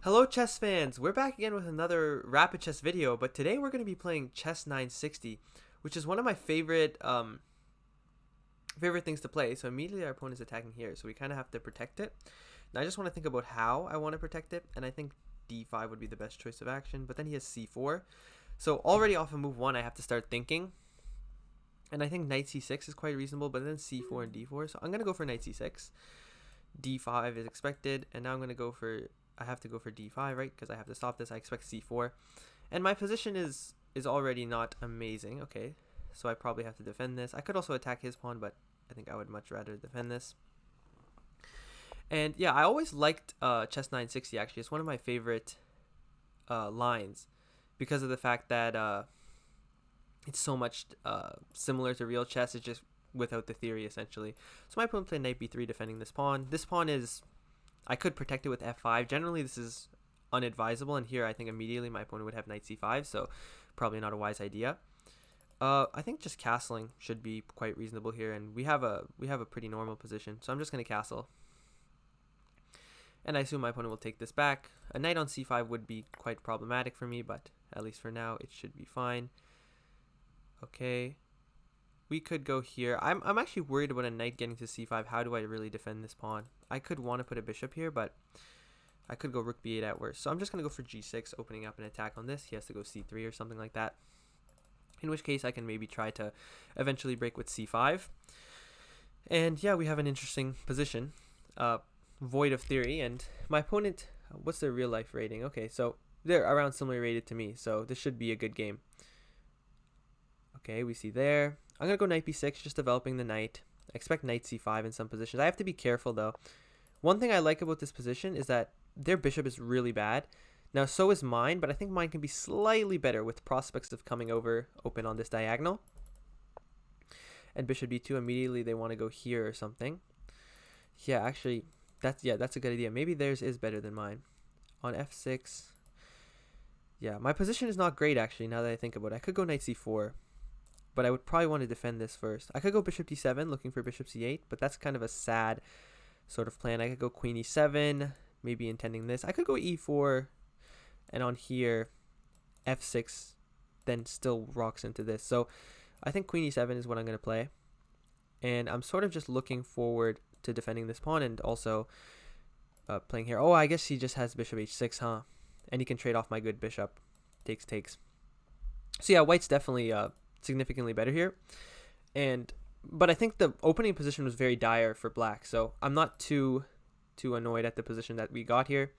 Hello chess fans, we're back again with another rapid chess video, but today we're going to be playing chess 960, which is one of my favorite things to play. So immediately our opponent is attacking here, so we kind of have to protect it. Now I just want to think about how I want to protect it, and I think d5 would be the best choice of action, but then he has c4. So already off of move 1 I have to start thinking, and I think knight c6 is quite reasonable, but then c4 and d4, so I'm going to go for knight c6. d5 is expected, and now I have to go for d5, right? Because I have to stop this. I expect c4. And my position is already not amazing. Okay, so I probably have to defend this. I could also attack his pawn, but I think I would much rather defend this. And yeah, I always liked chess 960, actually. It's one of my favorite lines because of the fact that it's so much similar to real chess. It's just without the theory, essentially. So my opponent played knight b3, defending this pawn. This pawn is... I could protect it with f5. Generally, this is unadvisable, and here I think immediately my opponent would have knight c5, so probably not a wise idea. I think just castling should be quite reasonable here, and we have a pretty normal position, so I'm just going to castle. And I assume my opponent will take this back. A knight on c5 would be quite problematic for me, but at least for now, it should be fine. Okay. We could go here. I'm actually worried about a knight getting to c5. How do I really defend this pawn? I could want to put a bishop here, but I could go rook b8 at worst. So I'm just going to go for g6, opening up an attack on this. He has to go c3 or something like that. In which case I can maybe try to eventually break with c5. And yeah, we have an interesting position. Void of theory. And my opponent, what's their real life rating? Okay, so they're around similarly rated to me. So this should be a good game. Okay, we see there. I'm going to go knight b6, just developing the knight. I expect knight c5 in some positions. I have to be careful, though. One thing I like about this position is that their bishop is really bad. Now, so is mine, but I think mine can be slightly better with prospects of coming over open on this diagonal. And bishop b2, immediately they want to go here or something. Yeah, actually, that's a good idea. Maybe theirs is better than mine. On f6, yeah, my position is not great, actually, now that I think about it. I could go knight c4. But I would probably want to defend this first. I could go bishop d7, looking for bishop c8, but that's kind of a sad sort of plan. I could go queen e7, maybe intending this. I could go e4, and on here, f6, then still rocks into this. So I think queen e7 is what I'm going to play. And I'm sort of just looking forward to defending this pawn and also playing here. Oh, I guess he just has bishop h6, huh? And he can trade off my good bishop. Takes. So yeah, white's definitely... significantly better here, but I think the opening position was very dire for black, so I'm not too annoyed at the position that we got here.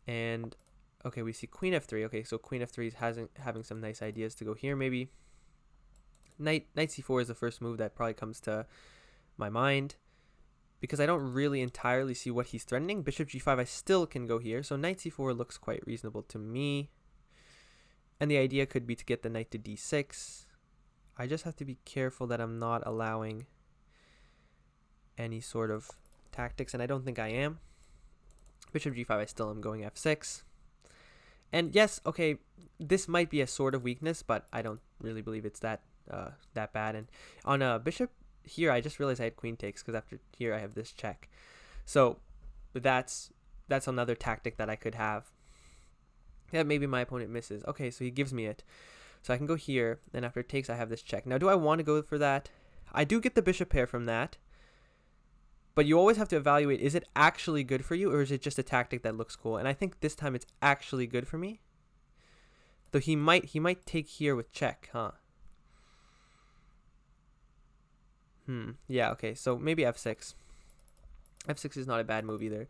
And okay, we see queen f3. Okay, so queen f3 is having some nice ideas to go here. Maybe knight c4 is the first move that probably comes to my mind, because I don't really entirely see what he's threatening. Bishop g5, I still can go here, so knight c4 looks quite reasonable to me. And the idea could be to get the knight to d6. I just have to be careful that I'm not allowing any sort of tactics, and I don't think I am. Bishop g5, I still am going f6. And yes, okay, this might be a sort of weakness, but I don't really believe it's that bad. And on a bishop here, I just realized I had queen takes, because after here I have this check. So that's another tactic that I could have. Yeah, maybe my opponent misses. Okay, so he gives me it. So I can go here, and after it takes, I have this check. Now, do I want to go for that? I do get the bishop pair from that. But you always have to evaluate, is it actually good for you, or is it just a tactic that looks cool? And I think this time it's actually good for me. Though he might take here with check, huh? Yeah, okay, so maybe f6. f6 is not a bad move either.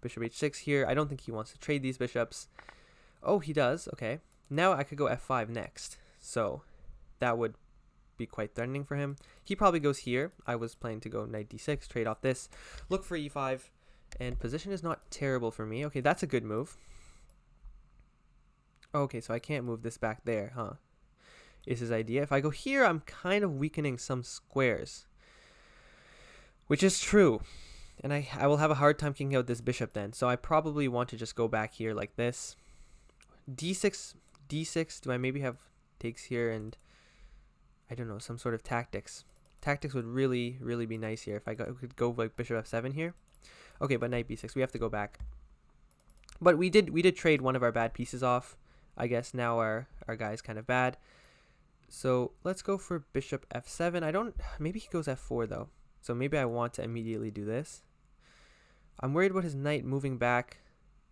Bishop h6 here. I don't think he wants to trade these bishops. Oh, he does. Okay. Now I could go f5 next. So that would be quite threatening for him. He probably goes here. I was planning to go knight d6, trade off this, look for e5, and position is not terrible for me. Okay, that's a good move. Okay, so I can't move this back there, huh? Is his idea. If I go here, I'm kind of weakening some squares, which is true. And I will have a hard time kicking out this bishop then. So I probably want to just go back here like this. d6, do I maybe have takes here and I don't know, some sort of tactics. Tactics would really be nice here if I could go like bishop f7 here. Okay, but knight b6, we have to go back. But we did trade one of our bad pieces off. I guess now our guy's kind of bad. So let's go for bishop f7. Maybe he goes f4 though. So maybe I want to immediately do this. I'm worried about his knight moving back,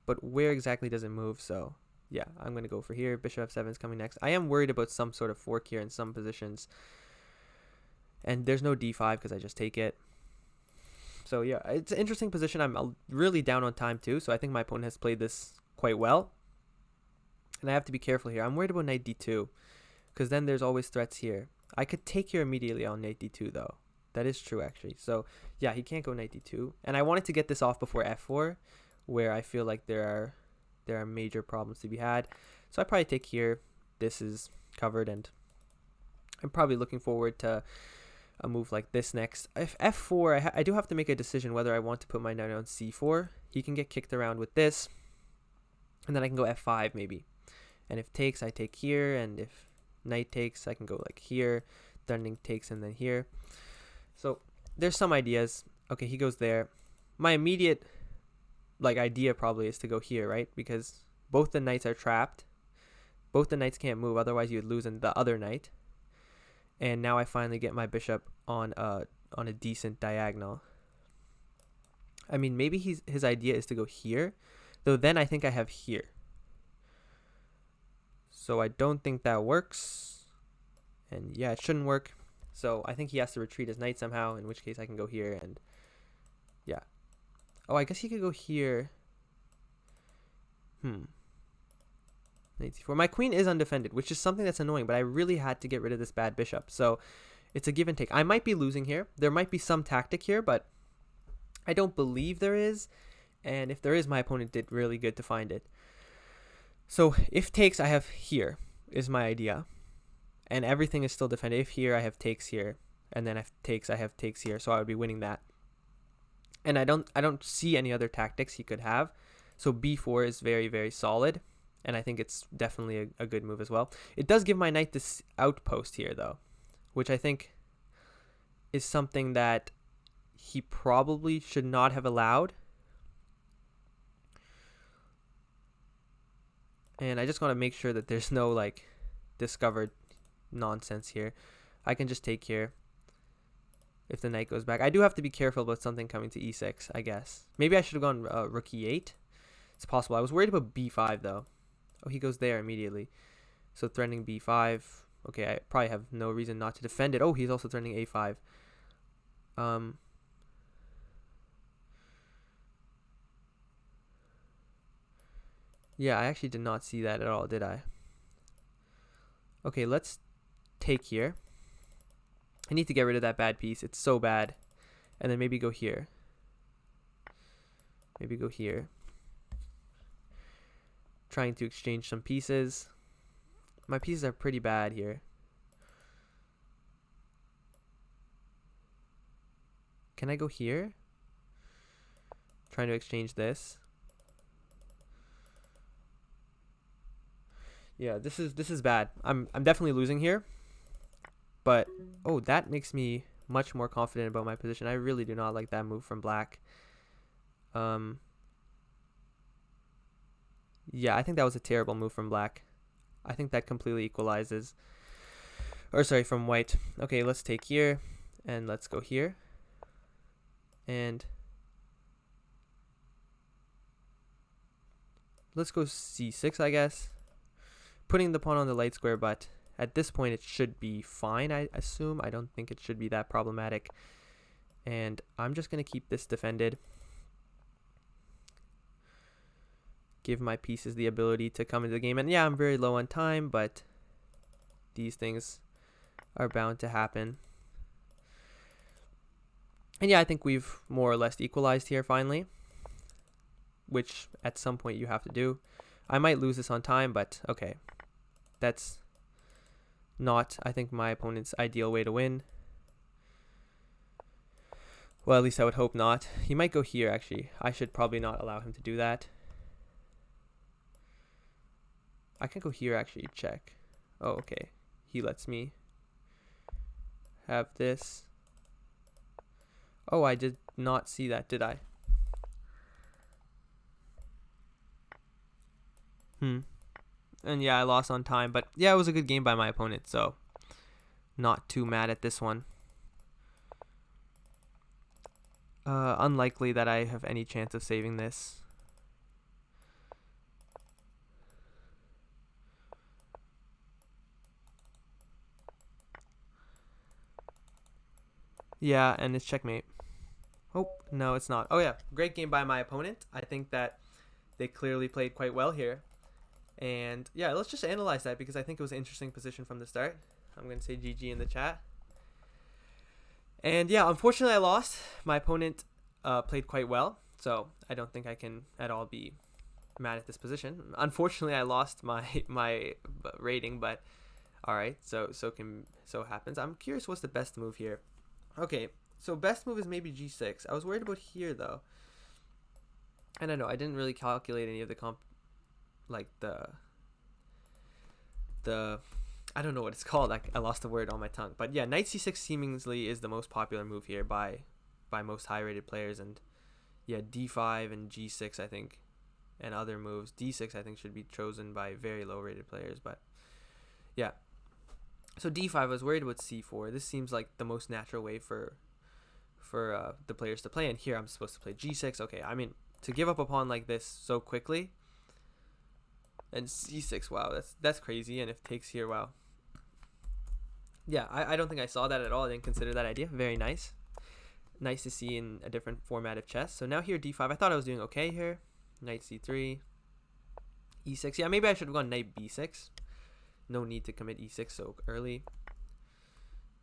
but where exactly does it move? So yeah, I'm going to go for here. Bishop f7 is coming next. I am worried about some sort of fork here in some positions. And there's no d5 because I just take it. So yeah, it's an interesting position. I'm really down on time too, so I think my opponent has played this quite well. And I have to be careful here. I'm worried about knight d2, because then there's always threats here. I could take here immediately on knight d2 though. That is true actually. So yeah, he can't go knight d2. And I wanted to get this off before f4, where I feel like there are major problems to be had. So I probably take here. This is covered, and I'm probably looking forward to a move like this next. If f4, I do have to make a decision whether I want to put my knight on c4. He can get kicked around with this, and then I can go f5 maybe. And if takes, I take here, and if knight takes, I can go like here, threatening takes, and then here. So there's some ideas. Okay, he goes there. My immediate idea probably is to go here, right? Because both the knights are trapped. Both the knights can't move, otherwise you would lose in the other knight. And now I finally get my bishop on a decent diagonal. I mean, maybe his idea is to go here, though then I think I have here. So I don't think that works. And yeah, it shouldn't work. So I think he has to retreat his knight somehow, in which case I can go here and yeah. Oh, I guess he could go here. Knight c4. My queen is undefended, which is something that's annoying, but I really had to get rid of this bad bishop. So it's a give and take. I might be losing here. There might be some tactic here, but I don't believe there is. And if there is, my opponent did really good to find it. So if takes, I have here is my idea. And everything is still defended. If here, I have takes here. And then if takes, I have takes here. So I would be winning that. And I don't see any other tactics he could have. So b4 is very, very solid. And I think it's definitely a good move as well. It does give my knight this outpost here, though, which I think is something that he probably should not have allowed. And I just want to make sure that there's no, discovered nonsense here. I can just take here if the knight goes back. I do have to be careful about something coming to e6, I guess. Maybe I should have gone rook e8. It's possible. I was worried about b5, though. Oh, he goes there immediately. So threatening b5. Okay, I probably have no reason not to defend it. Oh, he's also threatening a5. Yeah, I actually did not see that at all, did I? Okay, let's take here. I need to get rid of that bad piece. It's so bad. And then maybe go here. Maybe go here. Trying to exchange some pieces. My pieces are pretty bad here. Can I go here? Trying to exchange this. Yeah, this is bad. I'm definitely losing here. But oh, that makes me much more confident about my position. I really do not like that move from black. Yeah, I think that was a terrible move from black. I think that completely equalizes. Or sorry, from white. Okay, let's take here. And let's go here. And let's go c6, I guess. Putting the pawn on the light square, but at this point it should be fine, I assume. I don't think it should be that problematic. And I'm just going to keep this defended. Give my pieces the ability to come into the game. And yeah, I'm very low on time, but these things are bound to happen. And yeah, I think we've more or less equalized here finally, which at some point you have to do. I might lose this on time, but okay. That's not, I think, my opponent's ideal way to win. Well, at least I would hope not. He might go here, actually. I should probably not allow him to do that. I can go here, actually, check. Oh, okay. He lets me have this. Oh, I did not see that, did I? Hmm. And yeah, I lost on time, but yeah, it was a good game by my opponent, so not too mad at this one. Unlikely that I have any chance of saving this. Yeah, and it's checkmate. Oh, no, it's not. Oh, yeah. Great game by my opponent. I think that they clearly played quite well here. And yeah, let's just analyze that because I think it was an interesting position from the start. I'm going to say GG in the chat. And yeah, unfortunately, I lost. My opponent played quite well. So I don't think I can at all be mad at this position. Unfortunately, I lost my rating, but all right. So happens. I'm curious what's the best move here. Okay, so best move is maybe G6. I was worried about here though. I don't know. I didn't really calculate any of the like the I don't know what it's called. I lost the word on my tongue. But yeah, Knight C6 seemingly is the most popular move here by most high rated players, and yeah, D5 and G6 I think, and other moves. D6 I think should be chosen by very low rated players, but yeah. So D5, I was worried about C4. This seems like the most natural way for the players to play, and here I'm supposed to play G6. Okay, I mean, to give up a pawn like this so quickly, and C6, wow, that's crazy, and if takes here, wow. Yeah, I don't think I saw that at all. I didn't consider that idea. Very nice. Nice to see in a different format of chess. So now here, D5, I thought I was doing okay here. Knight C3, E6. Yeah, maybe I should have gone Knight B6. No need to commit E6 so early.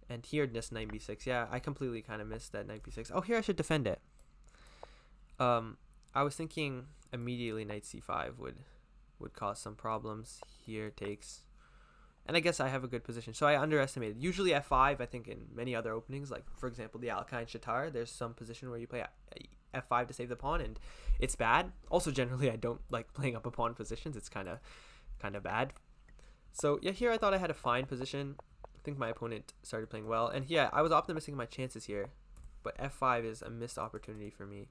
And here, just Knight B6. Yeah, I completely kind of missed that Knight B6. Oh, here I should defend it. I was thinking immediately Knight C5 would cause some problems. Here takes. And I guess I have a good position. So I underestimated. Usually F5, I think in many other openings, like for example the Alkine Shatar, there's some position where you play F5 to save the pawn, and it's bad. Also, generally I don't like playing up a pawn positions. It's kind of bad. So yeah, here I thought I had a fine position. I think my opponent started playing well, and yeah, I was optimistic in my chances here, but F5 is a missed opportunity for me.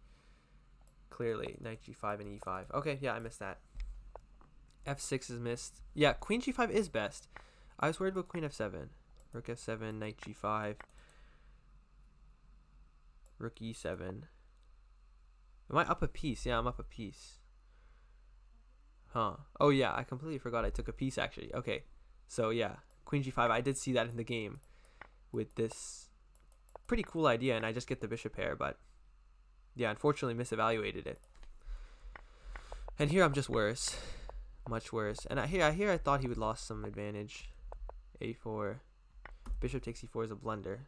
Clearly, Knight G5 and E5. Okay, yeah, I missed that. F6 is missed. Yeah, Queen G5 is best. I was worried about Queen F7. Rook F7, Knight G5, Rook E7. Am I up a piece? Yeah, I'm up a piece. Huh. Oh yeah, I completely forgot I took a piece actually. Okay. So yeah, Queen G5, I did see that in the game with this pretty cool idea, and I just get the bishop pair, but yeah, unfortunately misevaluated it. And here I'm just worse. Much worse. And here I thought he would lost some advantage. A4. Bishop takes E4 is a blunder.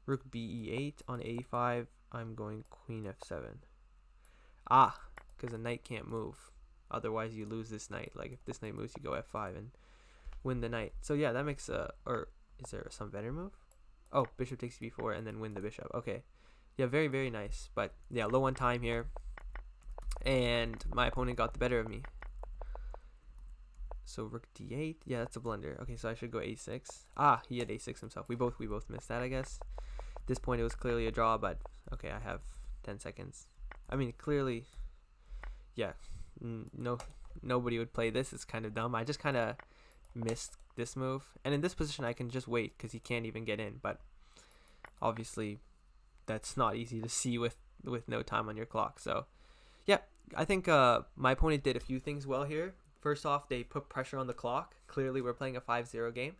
Rook BE8 on A5. I'm going Queen F7. Ah, because the knight can't move. Otherwise, you lose this knight. Like, if this knight moves, you go F5 and win the knight. So, yeah, that makes or is there some better move? Oh, bishop takes B4 and then win the bishop. Okay. Yeah, very, very nice. But, yeah, low on time here. And my opponent got the better of me. So, rook D8. Yeah, that's a blunder. Okay, so I should go A6. Ah, he had A6 himself. We both missed that, I guess. At this point, it was clearly a draw, but, okay, I have 10 seconds. I mean, clearly, yeah. Nobody would play this. It's kind of dumb. I just kind of missed this move, and in this position I can just wait because he can't even get in, but obviously that's not easy to see with no time on your clock. So yeah, I think my opponent did a few things well here. First off, they put pressure on the clock. Clearly we're playing a 5-0 game.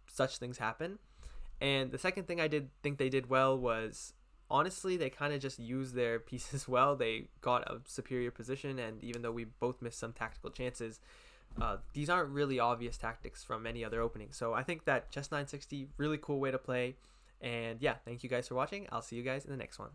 Such things happen. And the second thing I think they did well was, honestly, they kind of just used their pieces well. They got a superior position, and even though we both missed some tactical chances, these aren't really obvious tactics from any other opening. So I think that Chess 960, really cool way to play. And yeah, thank you guys for watching. I'll see you guys in the next one.